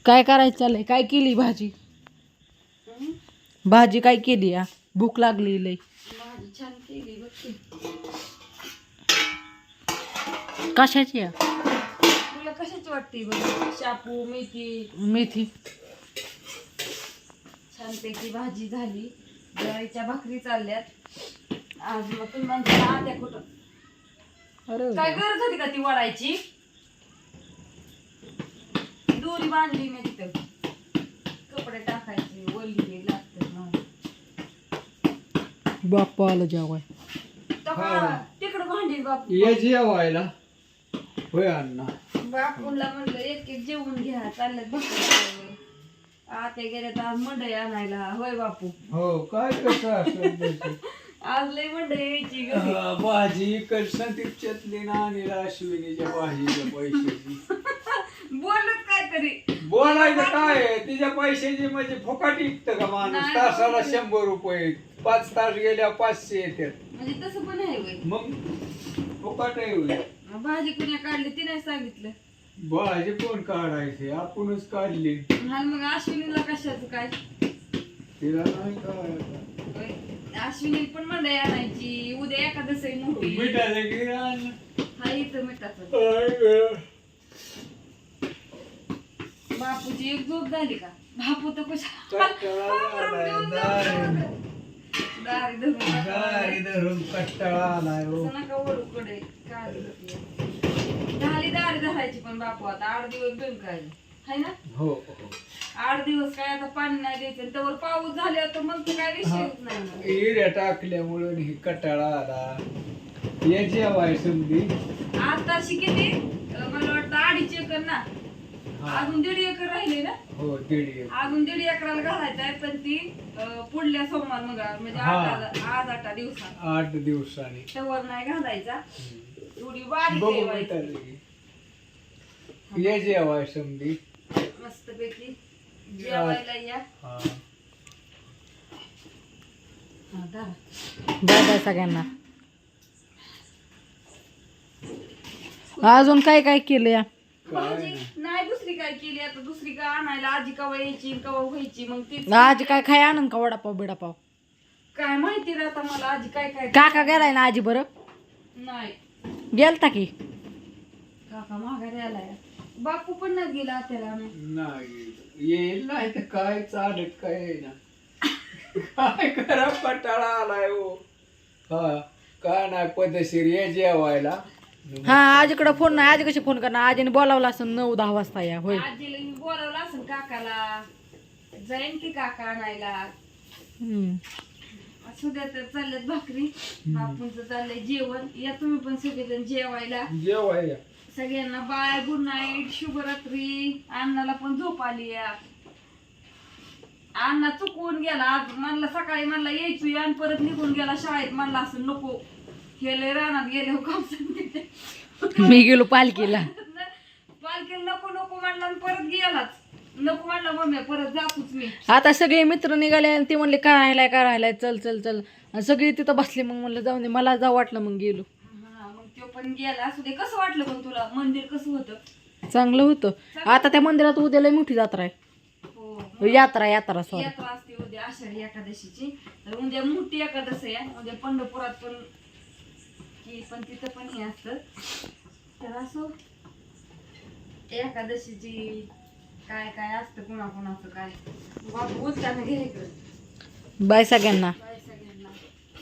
काय करायचं चाललंय? काय केली भाजी? भाजी काय केली? या भूक लागली लई. भाजी छान केली बघ की. कशाची या? तुला कशाची वाटते बघ? शापू, मेथी. मेथी. छानपैकी भाजी झाली. ज्वारीच्या भाकरी चालल्यात. आज मग तुम्ही म्हणता आत्या कुठं? अरे काय गरज होती का ती वडायची? दोरी बांधली मी तिथं. कपडे टाकायचे ओली लागते बाप्पा आलं जेवाय. तिकडं भांडी बापू. ये जेवायला होय अण्णा. बापूला म्हणलं एक एक जेवून घ्या. चालल्यात भाकरी. आत्या गेल्या तर आज मंडई आणायला. होय बापू. हो काय कसं असं आज लय मंडई यायची घरी. भाजी कर्षातीपच्यातली ना आणि अश्विनीच्या भाजीच्या पैशाची बोलत काहीतरी. बोलायचं काय आहे? तिच्या पैशाची म्हणजे फुकट विकतं का माणूस? नाही, तासाला नाही. 100 रुपये 5 तास गेल्या 500 येतात. म्हणजे तसं पण आहे होय. मग फुकट आहे होय. भाजी कुणी काढली ती नाही सांगितलं. भाजी कोण काढायची? आपणच काढली. आणि मग अश्विनीला कशाचं काय? तिला नाही काढायचं. होय. अश्विनी पण मंडई आणायची. उद्या एकादश आहे मोठी. मिठाचं गिरण. हा इथं मिठाचं. बापूची एक झोप झाली का? बापू तर दारी धरून कट्टाळा आलाय हो. नका ओळूकडे झाली दारी धरायची. पण बापू आता 8 दिवस बिन काय हाय ना. हो 8 दिवस काय आता पाणी नाही द्यायचं. त्यावर पाऊस झाले तर मग तर काय विषयच नाही. हिऱ्या टाकल्यामुळे ही कटाळा आला. ये जेवाय समधी. आताशी किती मला वाटतं 2.5 एकर ना. अजून 1.5 एकर राहिले ना. हो 1.5 अजून 1.5 एकराला घालायचं आहे. पण ती पुढल्या सोमवार मग म्हणजे आज 8 दिवसात 8 दिवसांनी त्यावर नाही घालायचा. थोडी बारीक बघू ठेवायची. मिठाची. ये जेवाय समधी. मस्त पैकी जेवायला या. हा धरा. बाय बाय सगळ्यांना. अजून काय काय केलं या? भाजी नाही दुसरी काय केली. आता दुसरी काय आणायला आजी कवा यायची कवा व्हायची. मग ती आजी काय खाय आणून का वडापाव बिडापाव? काय माहिती रे आता मला आजी काय काय. काका गेलाय ना आजी बरं? नाही गेलता की. काका माघारी आलाय. बापू पण नाही गेला त्याला. नाही येईल नाही तर काय चालत काय ना. काय करा कटाळा आलाय हो. हा काय नाही पद्धतशीर ये जेवायला. हा आजीकडे फोन नाही. आजी कशी फोन करणार? आजीने बोलावलं असं 9-10 वाजता या. होय आजीला मी बोलावलं असेल काकाला. जाईन की काका आणायला. हम्म. असू द्या तर चालल्यात भाकरी. बापूंचं चाललंय जेवण. या तुम्ही पण सगळेजण जेवायला. जेवाय सगळ्यांना बाय गुड नाईट शुभरात्री. अण्णाला पण झोप आली. अण्णा चुकवून गेला. आज म्हणला सकाळी म्हणला यायचो आणि परत निघून गेला शाळेत. म्हणला असं नको गेले रानात गेले हो काम सांगितले. मी गेलो पालखीला. पालखीला नको नको म्हणला आणि परत गेलाच. नको म्हणला मम्मी परत जातोच मी. आता सगळे मित्र निघाले आणि ते म्हणले काय राहिलाय चल चल चल. आणि सगळी तिथं बसली. मग म्हणलं जाऊन दे. मला जाऊ वाटलं मग गेलो. हा मग तो पण गेला. असू दे. कसं वाटलं पण तुला मंदिर कसं होतं? चांगलं होतं. आता त्या मंदिरात उद्या लय मोठी जत्रा आहे. हो यात्रा सॉरी. यात्रा असते उद्या आषाढी एकादशीची. तर उद्या मोठी एकादशी आहे. उद्या पंढरपुरात पण पण तिथं पण हे असतं. तर असो एकादशीची काय काय असतं कुणाकुणाचं काय. बाबू उद्या घे इकडं. बाय सगळ्यांना.